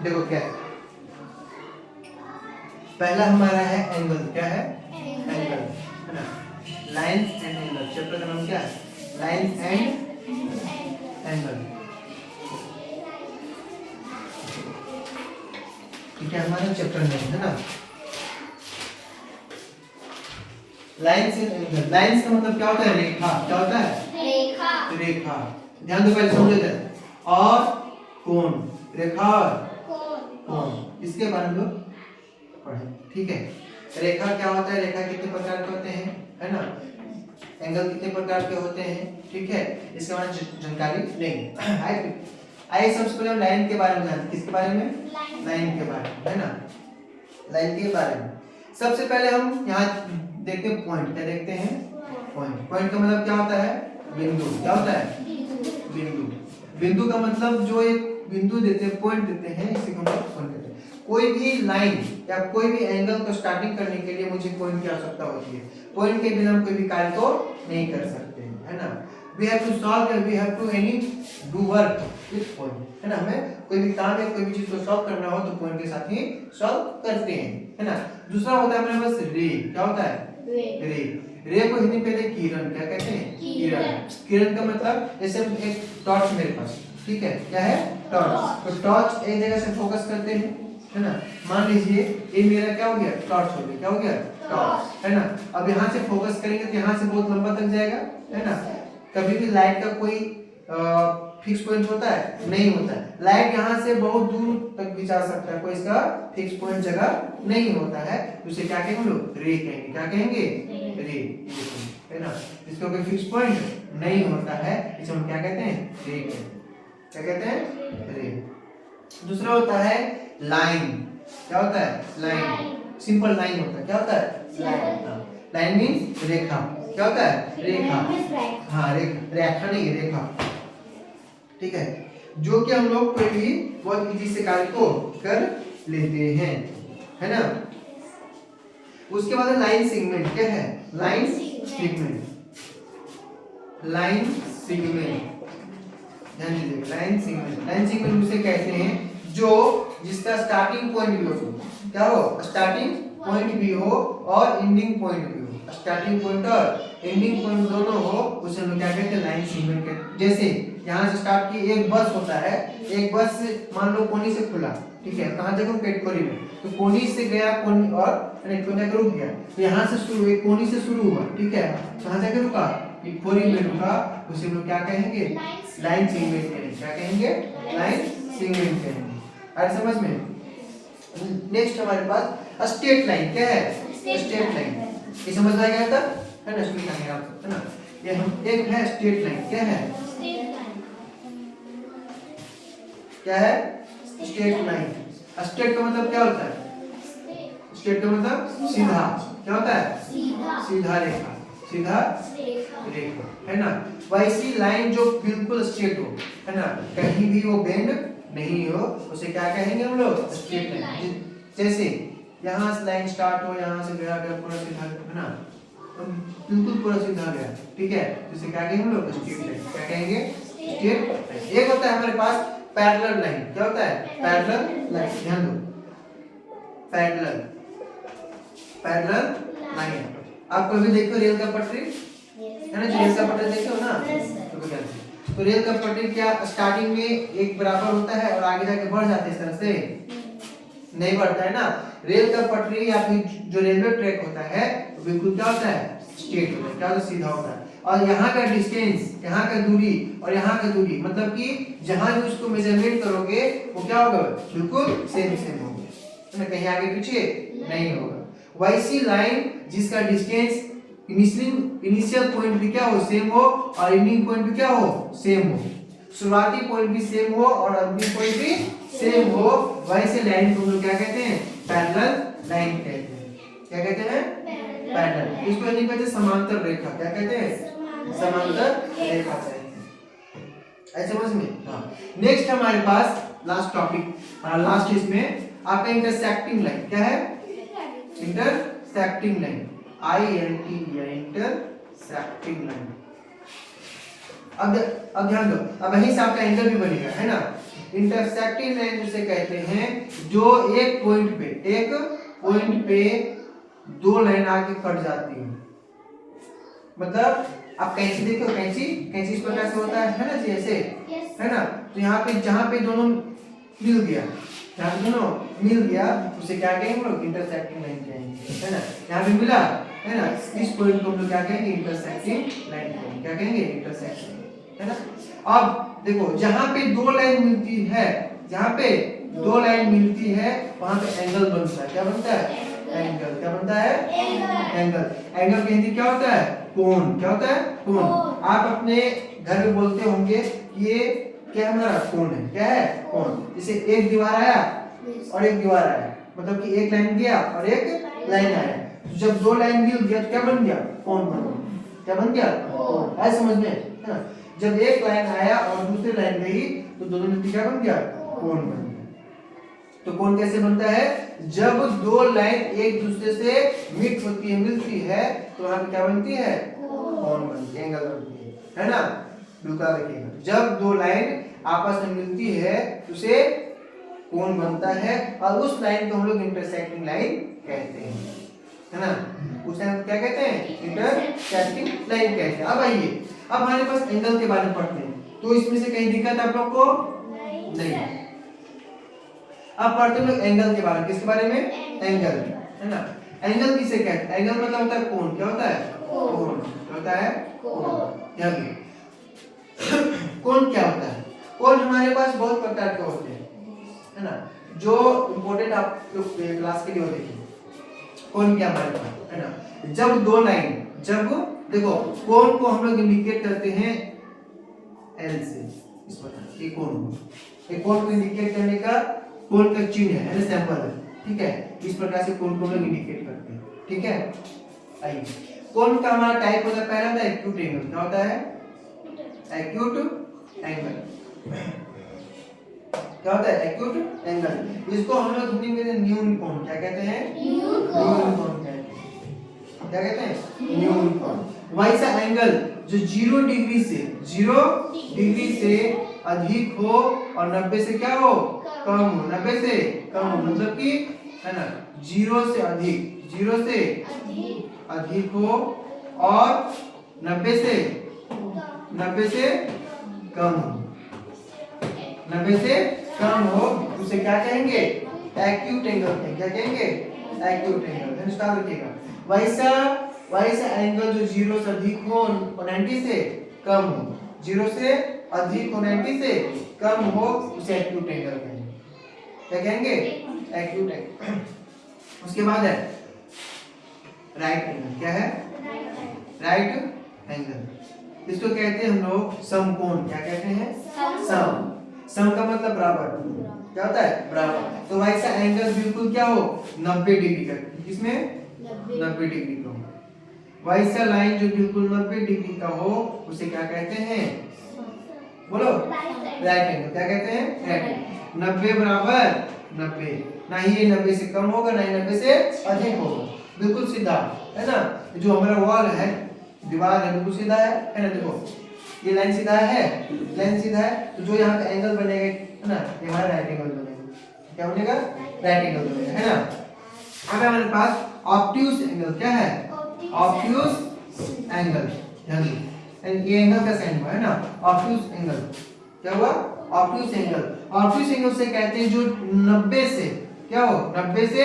देखो क्या है, पहला हमारा है एंगल। क्या है? एंगल, है ना। लाइन एंड एंगल, चैप्टर का नाम क्या है? Line and angle. ठीक है, हमारा चैप्टर नेम है ना, लाइन्स एंड एंगल। लाइन्स का मतलब क्या होता है? रेखा। क्या होता है? रेखा। रेखा, ध्यान दो, पहले समझ लेते हैं। और कोण, रेखा और कोण, इसके बारे में लोग पढ़े। ठीक है, रेखा क्या होता है, रेखा कितने प्रकार के होते हैं, है ना, एंगल कितने प्रकार के होते हैं। ठीक है, इसके बारे में जानकारी लेंगे। आइए सबसे पहले हम लाइन के बारे में जानते हैं। किसके बारे में? लाइन के बारे में, है ना, लाइन के बारे में। सबसे पहले हम यहाँ देखते हैं पॉइंट। क्या देखते हैं? पॉइंट। पॉइंट का मतलब क्या होता है? बिंदु। क्या होता है? बिंदु। बिंदु का मतलब जो एक बिंदु देते हैं, पॉइंट देते हैं, इसी को हम पॉइंट कहते हैं। कोई भी लाइन या कोई भी एंगल को स्टार्टिंग करने के लिए मुझे पॉइंट की आवश्यकता होती है। पॉइंट के बिना हम कोई भी कार्य को नहीं कर सकते, है ना। We have to solve, we have to any do work with point, है ना। हमें कोई भी काम है, कोई भी चीज को सॉल्व करना हो तो पॉइंट के साथ ही सॉल्व करते हैं, है ना। दूसरा होता है हमारे पास रे। क्या होता है? रे। रे को हिंदी में किरण। क्या कहते हैं? किरण। किरण का मतलब जैसे एक टॉर्च मेरे पास, ठीक है, क्या है? टॉर्च। तो टॉर्च एक जगह से फोकस करते हैं, है ना। मान लीजिए ये मेरा क्या हो गया? टॉर्च हो गया। क्या हो गया? टॉर्च, है ना। अब यहाँ से फोकस करेंगे तो यहाँ से बहुत लंबा तक जाएगा, है ना। कभी भी लाइट का कोई फिक्स पॉइंट होता है? नहीं होता है। लाइट यहाँ से बहुत दूर तक भी जा सकता है, कोई इसका फिक्स पॉइंट जगह नहीं होता है। उसे क्या कहेंगे हम लोग? रे कहेंगे। क्या कहेंगे? रे, है ना। इसका कोई फिक्स पॉइंट नहीं होता है, इसे हम क्या कहते हैं? रे कहते हैं। क्या कहते हैं? रे। दूसरा होता है लाइन। क्या होता है? लाइन। सिंपल लाइन होता है। क्या होता है? लाइन। लाइन मींस रेखा। क्या होता है? रेखा। हाँ, रेखा नहीं, रेखा। ठीक है, जो कि हम लोग कोई भी बहुत इजी से कार्य को कर लेते हैं, है ना। उसके बाद लाइन सेगमेंट। क्या है? Line segment. लाइन सेगमेंट, ध्यान दीजिए, लाइन सेगमेंट। लाइन सेगमेंट उसे कहते हैं जो जिसका स्टार्टिंग पॉइंट भी हो, क्या हो? स्टार्टिंग पॉइंट भी हो और एंडिंग पॉइंट भी हो। स्टार्टिंग पॉइंट और एंडिंग पॉइंट दोनों हो, उसे हम क्या कहते हैं? लाइन सेगमेंट कहते हैं। जैसे यहाँ से स्टार्ट की एक बस होता है, एक बस मान लो कोनी से खुला, ठीक है, कहाँ जगह? कैटगरी में। तो कोनी से गया, कोनी और कोनी जाकर रुक गया। तो यहाँ से शुरू, एक कोनी से शुरू हुआ, ठीक है, कहाँ जाकर रुका? एक कोनी में रुका, उसे हम लोग क्या कहेंगे? लाइन सेगमेंट कहेंगे। क्या कहेंगे? लाइन सेगमेंट कहेंगे। अरे समझ में? नेक्स्ट हमारे पास स्ट्रेट लाइन। क्या है? Straight line. ये समझ में आ गया था, है ना, स्ट्रेट लाइन आप, है ना। ये हम एक है स्ट्रेट लाइन। क्या है? क्या है? Straight line. स्ट्रेट का मतलब क्या होता है? स्ट्रेट का मतलब सीधा। क्या होता है? सीधा रेखा। सीधा रेखा, है ना। वैसी लाइन जो बिल्कुल स्ट्रेट हो, है ना, कहीं भी वो बेंड नहीं हो, उसे क्या कहेंगे हम लोग? Straight line. जैसे यहाँ से लाइन स्टार्ट हो, यहाँ से गया पूरा सीधा, है ना, बिल्कुल पूरा सीधा गया, ठीक है, इसे क्या कहेंगे हम लोग? Straight line. क्या कहेंगे? Straight line. एक होता है हमारे पास पैरेलल लाइन। क्या होता है? पैरेलल लाइन, ध्यान दो, पैरेलल, पैरेलल लाइन। आप कभी देखो रेल का पटरी, है ना, रेल का पटरी देखे हो ना, तो रेल का पटरी क्या स्टार्टिंग में एक बराबर होता है और आगे जाके बढ़ जाते हैं इस तरह से? नहीं बढ़ता है ना। रेल का पटरी या फिर जो रेलवे ट्रैक होता है बिल्कुल क्या होता है? स्ट्रेट होता है। क्या होता है? सीधा होता है। और यहाँ का डिस्टेंस, यहाँ का दूरी और यहाँ का दूरी, मतलब कि जहां भी उसको मेजरमेंट करोगे वो क्या होगा? बिल्कुल सेम सेम होगा, है ना, कहीं आगे पीछे नहीं होगा। वैसी लाइन जिसका डिस्टेंस इनिशियल पॉइंट भी क्या हो? सेम हो, और एंडिंग पॉइंट भी क्या हो? सेम हो। शुरुआती पॉइंट भी सेम हो और अंतिम पॉइंट भी सेम हो, वैसे लाइन को हम लोग क्या कहते हैं? पैरेलल लाइन कहते हैं। क्या कहते हैं? पैरेलल। इसको हिंदी में कहते हैं समांतर रेखा। क्या कहते हैं? समांतर रेखा कहते हैं। ऐसे समझ में? हाँ। नेक्स्ट हमारे पास लास्ट टॉपिक, लास्ट इसमें आपका इंटरसेक्टिंग लाइन। क्या है? Intersecting line, INT, intersecting line. अब ध्यान दो, अब यहीं से आपका एंगल भी बनेगा, है ना। इंटरसेक्टिंग लाइन जिसे कहते हैं जो एक पॉइंट पे दो लाइन आके कट जाती है। मतलब आप कैंची देखो, कैंची इस प्रकार से होता है ना जी, ऐसे है ना। तो यहाँ पे जहाँ पे दोनों मिल गया, उसे क्या कहेंगे हम लोग? इंटरसेक्टिंग लाइन कहेंगे, है ना। यहाँ पे मिला है ना, इस पॉइंट को हम लोग क्या कहेंगे? इंटरसेक्टिंग लाइन कहेंगे। क्या कहेंगे? इंटरसेक्टिंग, है ना। अब देखो जहाँ पे दो लाइन मिलती है, वहां पे एंगल बनता है। क्या बनता है? एंगल। क्या बनता है? एंगल के हिंदी क्या होता है? कोण। क्या होता है? कोण। आप अपने घर में बोलते होंगे ये क्या हमारा कोण है। क्या है? कोण। जैसे एक दीवार आया और एक दीवार आया, मतलब कि एक लाइन गया और एक लाइन आया, तो जब दो लाइन मिल गया तो क्या बन गया? कोण बन गया। क्या बन गया? कोण। है समझ में, है ना। जब एक लाइन आया और दूसरी लाइन गई तो दोनों मिलकर क्या बन गया? कोण बन गया। तो कोण कैसे बनता है? जब दो लाइन एक दूसरे से मिलती है तो वहां पे क्या बनती है? कोण बनती है, एंगल बनती है ना। बिल्कुल रखिएगा, जब दो लाइन आपस में मिलती है तो उसे कोण बनता है और उस लाइन को हम लोग इंटरसेक्टिंग लाइन कहते हैं, है ना। उस लाइन को क्या कहते हैं? इंटरसेक्टिंग लाइन कहते हैं। अब आइए, अब हमारे पास एंगल के बारे में पढ़ते हैं। तो इसमें से कहीं दिक्कत आप लोग को? नहीं। अब पढ़ते हैं लोग एंगल के बारे में। किसके बारे में? एंगल, है ना। एंगल किसे कहते हैं? एंगल मतलब होता है कोण। क्या होता है? कोण। क्या होता है? कोण। कोण क्या होता है? कोण हमारे पास बहुत प्रकार के होते हैं, है ना। जो इम्पोर्टेंट आप लोग क्लास के लिए हो, देखिए कोण क्या हमारे पास, है ना। जब दो लाइन, जब देखो कोण को हम लोग इंडिकेट करते हैं एल से, इस प्रकार एक कोण को इंडिकेट करने का कोण का चिन्ह है ना, सैंपल है, ठीक है। इस प्रकार से कोण को हम लोग इंडिकेट करते हैं, ठीक है। आइए, कोण का हमारा टाइप होता है, पहला होता है एक्यूट एंगल। क्या होता है? Acute angle. क्या होता है? Acute angle. इसको हम लोग हिंदी में न्यून कोण क्या कहते हैं? न्यून कोण कहते हैं। क्या कहते हैं? न्यून कोण। वैसा एंगल जो 0 डिग्री से अधिक हो और 90 से क्या हो? कम हो। 90 से कम हो मतलब कि, है ना, 0 से अधिक हो और 90 से कम हो। 90 से कम हो उसे क्या कहेंगे? एक्यूट एंगल कहेंगे। क्या कहेंगे? Acute angle. स्टार रखिएगा। वैसा एंगल जो 0 से अधिक हो और 90 से कम हो, 0 से अधिक हो 90 से कम हो, उसे एक्यूट एंगल कहेंगे। क्या कहेंगे? Acute angle. उसके बाद है राइट एंगल। क्या है? Right angle. इसको कहते हैं हम लोग समकोण। क्या कहते हैं? सम का मतलब बराबर। क्या होता है? बराबर। तो वैसा एंगल बिल्कुल क्या हो? 90 डिग्री का। किसमें? 90 डिग्री का हो। वैसा लाइन जो बिल्कुल 90 डिग्री का हो उसे क्या कहते हैं? बोलो। Right angle. क्या कहते हैं? Right angle. 90 बराबर 90, ना ही ये 90 से कम होगा ना ही 90 से अधिक होगा, बिल्कुल सीधा, है ना। जो हमारा वॉल है, दीवार है, बिल्कुल सीधा है ना। देखो ये लाइन सीधा है, तो जो यहाँ पे एंगल बनेगा, है ना, ये हमारा राइट एंगल बनेगा। क्या बनेगा? राइट एंगल बनेगा, है ना। अब हमारे पास ऑब्ट्यूज एंगल। क्या है? Obtuse angle. ये एंगल का साइन हुआ, है ना। ऑब्ट्यूज एंगल क्या हुआ? ऑब्ट्यूज एंगल से कहते हैं जो 90 से क्या हो? 90 से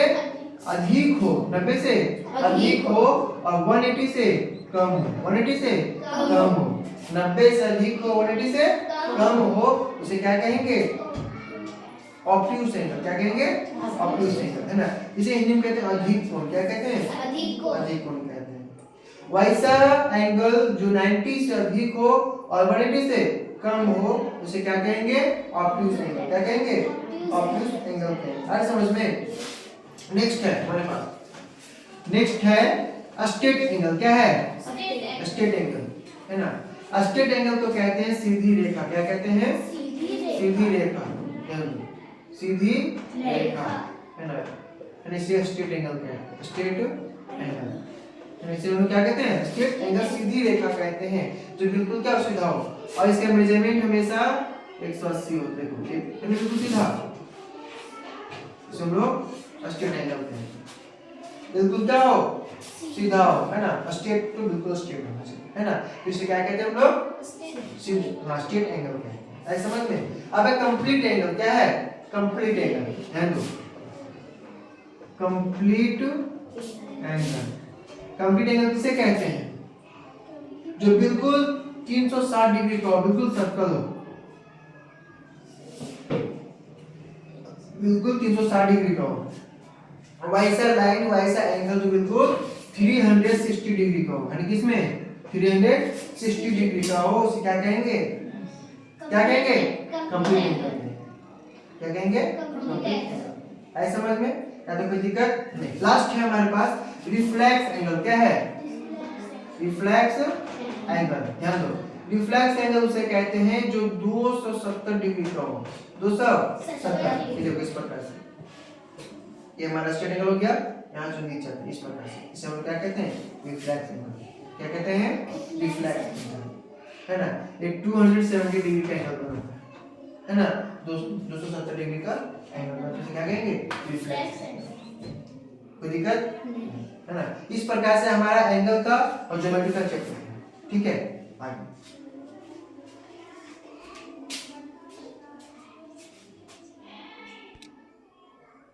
अधिक हो, 90 से अधिक हो और 180 से कम हो, 180 से कम हो, 90 से अधिक हो, 180 से कम हो, उसे क्या कहेंगे? Obtuse angle. क्या कहेंगे? ऑब्ट्यूज एंगल, है ना। इसे हिंदी में कहते हैं अधिक कोण। क्या कहते हैं? अधिक कोण कहते हैं। वैसा एंगल जो 90 से अधिक हो और 180 से कम हो उसे क्या कहेंगे? Obtuse angle. क्या कहेंगे? ऑब्ट्यूज एंगल कहेंगे। आ समझ में? नेक्स्ट है हमारे पास, नेक्स्ट है स्ट्रेट एंगल। क्या है? स्ट्रेट एंगल, है ना। स्ट्रेट एंगल को कहते हैं सीधी रेखा। क्या कहते हैं? सीधी रेखा, है ना। इसे स्ट्रेट एंगल कहते हैं। स्ट्रेट एंगल इसे हम क्या कहते हैं? स्ट्रेट एंगल, सीधी रेखा कहते हैं जो बिल्कुल क्या सीधा हो और इसका मेजरमेंट हमेशा 180 होता है। देखो ये बिल्कुल सीधा, इसे हम लोग स्ट्रेट एंगल कहते हैं। बिल्कुल क्या हो, सीधा हो, है ना, स्ट्रेट तो बिल्कुल स्ट्रेट होना चाहिए, है ना, तो इसे क्या कहते हैं हम लोग, स्ट्रेट एंगल कहते हैं। ऐसा समझ में। अब एक कंप्लीट एंगल क्या है, कंप्लीट एंगल, ध्यान दो, कंप्लीट एंगल, कंप्लीट एंगल किसे कहते हैं, जो बिल्कुल 360 डिग्री का हो, बिल्कुल सर्कल हो, बिल्कुल 360 डिग्री का हो, वैसा लाइन वैसा एंगल जो बिल्कुल 360 डिग्री का हो, यानी किसमें 360 डिग्री का हो, उसे क्या कहेंगे, क्या कहेंगे, कंप्लीट एंगल, क्या कहेंगे, कंप्लीट एंगल। ऐसा समझ में, या तो कोई दिक्कत नहीं। लास्ट है हमारे पास रिफ्लेक्स एंगल, क्या है, रिफ्लेक्स एंगल, ध्यान दो, रिफ्लेक्स एंगल उसे कहते हैं जो 270 डिग्री का हो, 270, ये देखो इस प्रकार से, ये हमारा स्ट्रेट एंगल हो गया, यहाँ जो नीचे इस प्रकार से, इसे हम क्या कहते हैं, रिफ्लेक्स एंगल, क्या कहते हैं, रिफ्लेक्स एंगल, है ना, ये 270 डिग्री का एंगल बनाता है ना, 270 डिग्री का एंगल बनाता है, क्या कहेंगे, रिफ्लेक्स एंगल। कोई दिक्कत है ना। इस प्रकार से हमारा एंगल का और ज्योमेट्री का चेक करते हैं, ठीक है, आगे।